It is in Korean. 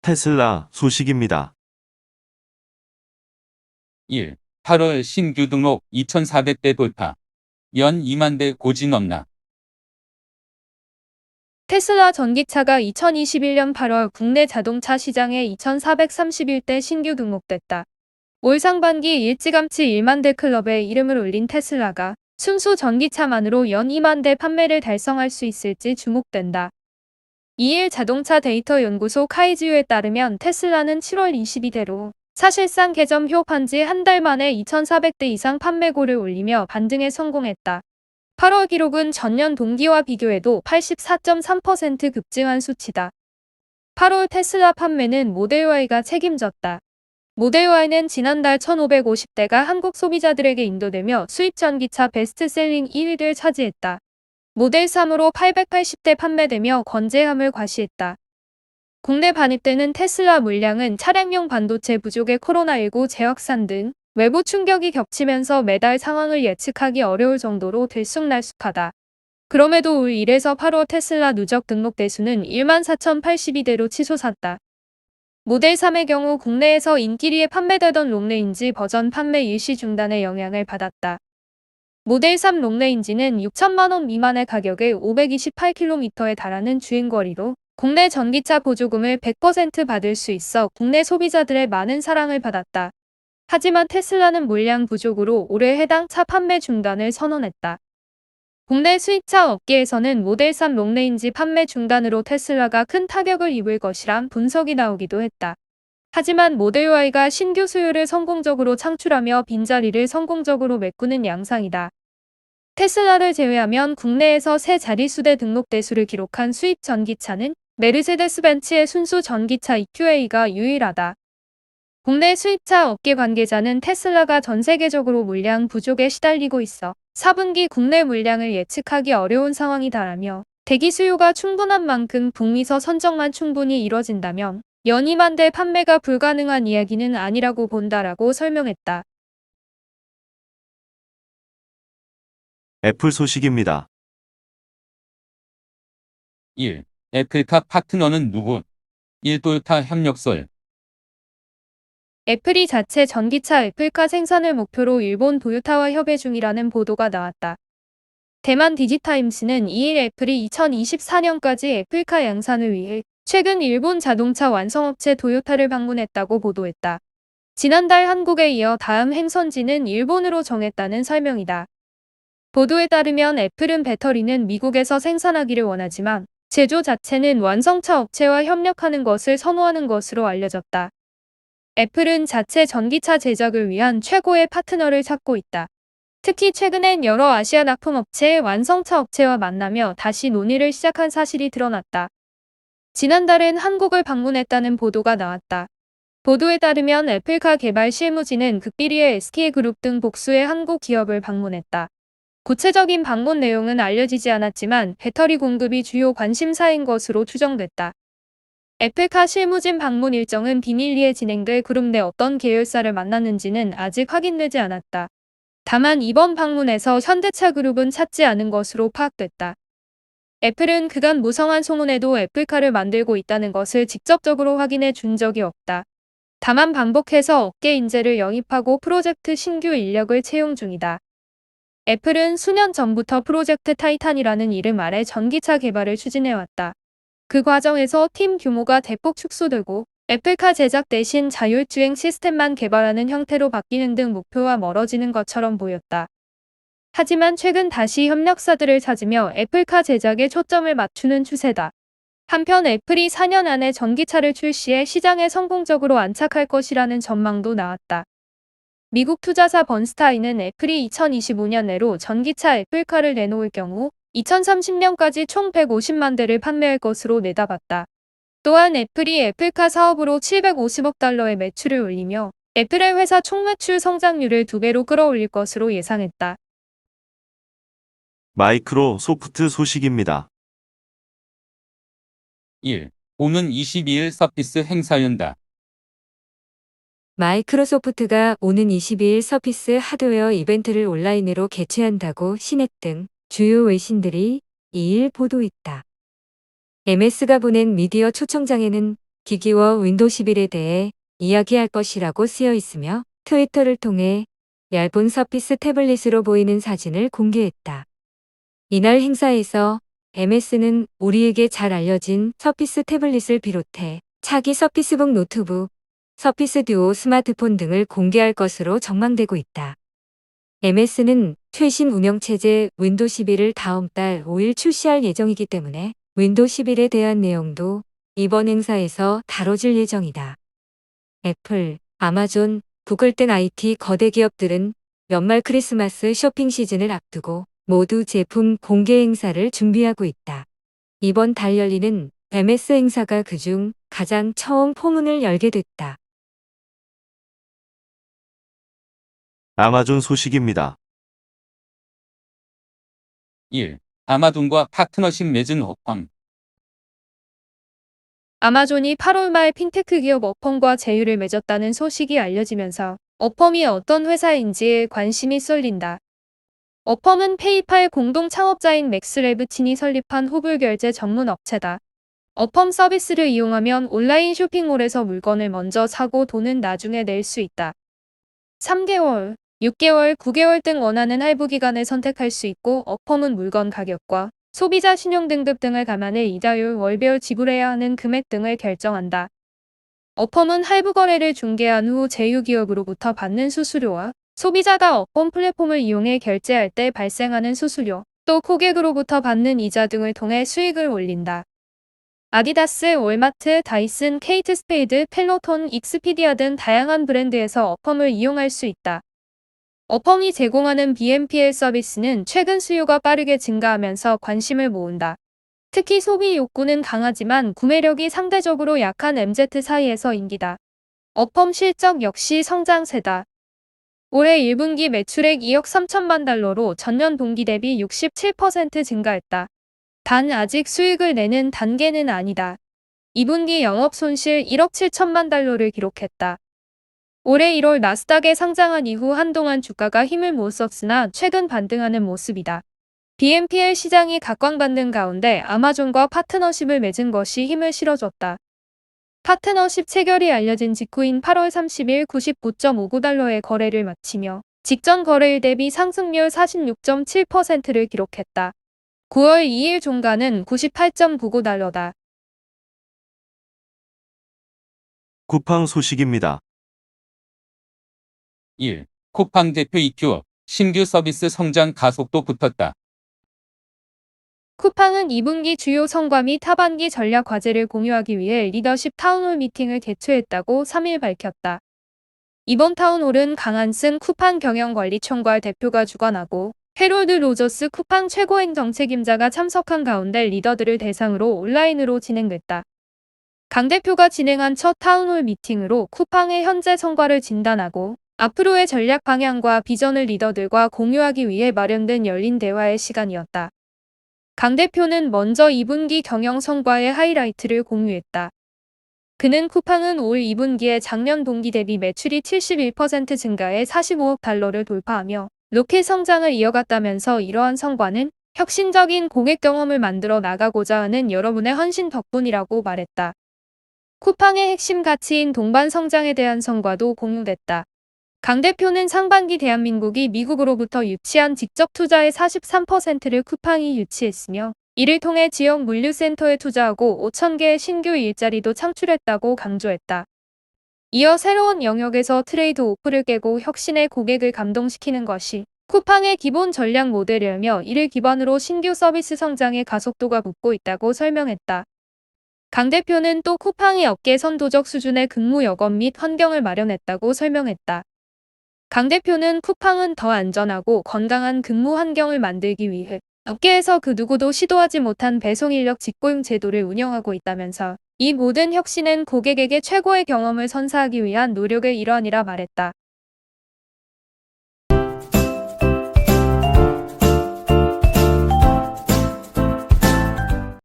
테슬라 소식입니다. 1. 8월 신규 등록 2,400대 돌파. 연 2만 대 고지 넘나. 테슬라 전기차가 2021년 8월 국내 자동차 시장에 2,431대 신규 등록됐다. 올 상반기 일찌감치 1만 대 클럽에 이름을 올린 테슬라가 순수 전기차만으로 연 2만 대 판매를 달성할 수 있을지 주목된다. 이일 자동차 데이터 연구소 카이지유에 따르면 테슬라는 7월 22대로 사실상 개점 휴업한 지 한 달 만에 2,400대 이상 판매고를 올리며 반등에 성공했다. 8월 기록은 전년 동기와 비교해도 84.3% 급증한 수치다. 8월 테슬라 판매는 모델 Y가 책임졌다. 모델 Y는 지난달 1,550대가 한국 소비자들에게 인도되며 수입 전기차 베스트셀링 1위를 차지했다. 모델 3으로 880대 판매되며 건재함을 과시했다. 국내 반입되는 테슬라 물량은 차량용 반도체 부족의 코로나19 재확산 등 외부 충격이 겹치면서 매달 상황을 예측하기 어려울 정도로 들쑥날쑥하다. 그럼에도 올 1에서 8월 테슬라 누적 등록 대수는 14,082대로 치솟았다. 모델 3의 경우 국내에서 인기리에 판매되던 롱레인지 버전 판매 일시 중단의 영향을 받았다. 모델 3 롱레인지는 6천만 원 미만의 가격에 528km에 달하는 주행거리로 국내 전기차 보조금을 100% 받을 수 있어 국내 소비자들의 많은 사랑을 받았다. 하지만 테슬라는 물량 부족으로 올해 해당 차 판매 중단을 선언했다. 국내 수입차 업계에서는 모델 3 롱레인지 판매 중단으로 테슬라가 큰 타격을 입을 것이란 분석이 나오기도 했다. 하지만 모델 Y가 신규 수요를 성공적으로 창출하며 빈자리를 성공적으로 메꾸는 양상이다. 테슬라를 제외하면 국내에서 세 자릿수대 등록 대수를 기록한 수입 전기차는 메르세데스 벤츠의 순수 전기차 EQA가 유일하다. 국내 수입차 업계 관계자는 테슬라가 전 세계적으로 물량 부족에 시달리고 있어 4분기 국내 물량을 예측하기 어려운 상황이다라며 대기 수요가 충분한 만큼 북미서 선정만 충분히 이뤄진다면 연 2만 대 판매가 불가능한 이야기는 아니라고 본다라고 설명했다. 애플 소식입니다. 1. 애플카 파트너는 누구? 1. 토요타 협력설. 애플이 자체 전기차 애플카 생산을 목표로 일본 도요타와 협의 중이라는 보도가 나왔다. 대만 디지타임스는 2일 애플이 2024년까지 애플카 양산을 위해 최근 일본 자동차 완성업체 도요타를 방문했다고 보도했다. 지난달 한국에 이어 다음 행선지는 일본으로 정했다는 설명이다. 보도에 따르면 애플은 배터리는 미국에서 생산하기를 원하지만 제조 자체는 완성차 업체와 협력하는 것을 선호하는 것으로 알려졌다. 애플은 자체 전기차 제작을 위한 최고의 파트너를 찾고 있다. 특히 최근엔 여러 아시아 납품업체의 완성차 업체와 만나며 다시 논의를 시작한 사실이 드러났다. 지난달엔 한국을 방문했다는 보도가 나왔다. 보도에 따르면 애플카 개발 실무진은 극비리의 SK그룹 등 복수의 한국 기업을 방문했다. 구체적인 방문 내용은 알려지지 않았지만 배터리 공급이 주요 관심사인 것으로 추정됐다. 애플카 실무진 방문 일정은 비밀리에 진행돼 그룹 내 어떤 계열사를 만났는지는 아직 확인되지 않았다. 다만 이번 방문에서 현대차 그룹은 찾지 않은 것으로 파악됐다. 애플은 그간 무성한 소문에도 애플카를 만들고 있다는 것을 직접적으로 확인해 준 적이 없다. 다만 반복해서 업계 인재를 영입하고 프로젝트 신규 인력을 채용 중이다. 애플은 수년 전부터 프로젝트 타이탄이라는 이름 아래 전기차 개발을 추진해왔다. 그 과정에서 팀 규모가 대폭 축소되고 애플카 제작 대신 자율주행 시스템만 개발하는 형태로 바뀌는 등 목표와 멀어지는 것처럼 보였다. 하지만 최근 다시 협력사들을 찾으며 애플카 제작에 초점을 맞추는 추세다. 한편 애플이 4년 안에 전기차를 출시해 시장에 성공적으로 안착할 것이라는 전망도 나왔다. 미국 투자사 번스타인은 애플이 2025년 내로 전기차 애플카를 내놓을 경우 2030년까지 총 150만 대를 판매할 것으로 내다봤다. 또한 애플이 애플카 사업으로 750억 달러의 매출을 올리며 애플의 회사 총매출 성장률을 2배로 끌어올릴 것으로 예상했다. 마이크로소프트 소식입니다. 1. 오는 22일 서피스 행사 연다. 마이크로소프트가 오는 22일 서피스 하드웨어 이벤트를 온라인으로 개최한다고 시넷 등 주요 외신들이 2일 보도했다. MS가 보낸 미디어 초청장에는 기기와 윈도우 11에 대해 이야기할 것이라고 쓰여 있으며 트위터를 통해 얇은 서피스 태블릿으로 보이는 사진을 공개했다. 이날 행사에서 MS는 우리에게 잘 알려진 서피스 태블릿을 비롯해 차기 서피스북 노트북, 서피스 듀오 스마트폰 등을 공개할 것으로 전망되고 있다. MS는 최신 운영체제 윈도우 11을 다음 달 5일 출시할 예정이기 때문에 윈도우 11에 대한 내용도 이번 행사에서 다뤄질 예정이다. 애플, 아마존, 구글 등 IT 거대 기업들은 연말 크리스마스 쇼핑 시즌을 앞두고 모두 제품 공개 행사를 준비하고 있다. 이번 달 열리는 MS 행사가 그중 가장 처음 포문을 열게 됐다. 아마존 소식입니다. 1. 아마존과 파트너십 맺은 업황. 아마존이 8월 말 핀테크 기업 어펌과 제휴를 맺었다는 소식이 알려지면서 어펌이 어떤 회사인지에 관심이 쏠린다. 어펌은 페이팔 공동 창업자인 맥스 레브친이 설립한 호불 결제 전문 업체다. 어펌 서비스를 이용하면 온라인 쇼핑몰에서 물건을 먼저 사고 돈은 나중에 낼 수 있다. 3개월, 6개월, 9개월 등 원하는 할부 기간을 선택할 수 있고 어펌은 물건 가격과 소비자 신용 등급 등을 감안해 이자율, 월별 지불해야 하는 금액 등을 결정한다. 어펌은 할부 거래를 중개한 후 제휴 기업으로부터 받는 수수료와 소비자가 어펌 플랫폼을 이용해 결제할 때 발생하는 수수료, 또 고객으로부터 받는 이자 등을 통해 수익을 올린다. 아디다스, 월마트, 다이슨, 케이트 스페이드, 펠로톤, 익스피디아 등 다양한 브랜드에서 어펌을 이용할 수 있다. 어펌이 제공하는 BNPL 서비스는 최근 수요가 빠르게 증가하면서 관심을 모은다. 특히 소비 욕구는 강하지만 구매력이 상대적으로 약한 MZ 사이에서 인기다. 어펌 실적 역시 성장세다. 올해 1분기 매출액 2억 3천만 달러로 전년 동기 대비 67% 증가했다. 단 아직 수익을 내는 단계는 아니다. 2분기 영업 손실 1억 7천만 달러를 기록했다. 올해 1월 나스닥에 상장한 이후 한동안 주가가 힘을 못 썼으나 최근 반등하는 모습이다. BNPL 시장이 각광받는 가운데 아마존과 파트너십을 맺은 것이 힘을 실어줬다. 파트너십 체결이 알려진 직후인 8월 30일 99.59달러의 거래를 마치며 직전 거래일 대비 상승률 46.7%를 기록했다. 9월 2일 종가는 98.99달러다. 쿠팡 소식입니다. 1. 쿠팡 대표 이큐업, 신규 서비스 성장 가속도 붙었다. 쿠팡은 2분기 주요 성과 및 하반기 전략 과제를 공유하기 위해 리더십 타운홀 미팅을 개최했다고 3일 밝혔다. 이번 타운홀은 강한승 쿠팡 경영관리총괄 대표가 주관하고 해롤드 로저스 쿠팡 최고행정책임자가 참석한 가운데 리더들을 대상으로 온라인으로 진행됐다. 강 대표가 진행한 첫 타운홀 미팅으로 쿠팡의 현재 성과를 진단하고 앞으로의 전략 방향과 비전을 리더들과 공유하기 위해 마련된 열린 대화의 시간이었다. 강 대표는 먼저 2분기 경영 성과의 하이라이트를 공유했다. 그는 쿠팡은 올 2분기에 작년 동기 대비 매출이 71% 증가해 45억 달러를 돌파하며 로켓 성장을 이어갔다면서 이러한 성과는 혁신적인 고객 경험을 만들어 나가고자 하는 여러분의 헌신 덕분이라고 말했다. 쿠팡의 핵심 가치인 동반 성장에 대한 성과도 공유됐다. 강 대표는 상반기 대한민국이 미국으로부터 유치한 직접 투자의 43%를 쿠팡이 유치했으며 이를 통해 지역 물류센터에 투자하고 5,000개의 신규 일자리도 창출했다고 강조했다. 이어 새로운 영역에서 트레이드 오프를 깨고 혁신의 고객을 감동시키는 것이 쿠팡의 기본 전략 모델이라며 이를 기반으로 신규 서비스 성장의 가속도가 붙고 있다고 설명했다. 강 대표는 또 쿠팡이 업계 선도적 수준의 근무 여건 및 환경을 마련했다고 설명했다. 강 대표는 쿠팡은 더 안전하고 건강한 근무 환경을 만들기 위해 업계에서 그 누구도 시도하지 못한 배송 인력 직고용 제도를 운영하고 있다면서 이 모든 혁신은 고객에게 최고의 경험을 선사하기 위한 노력의 일환이라 말했다.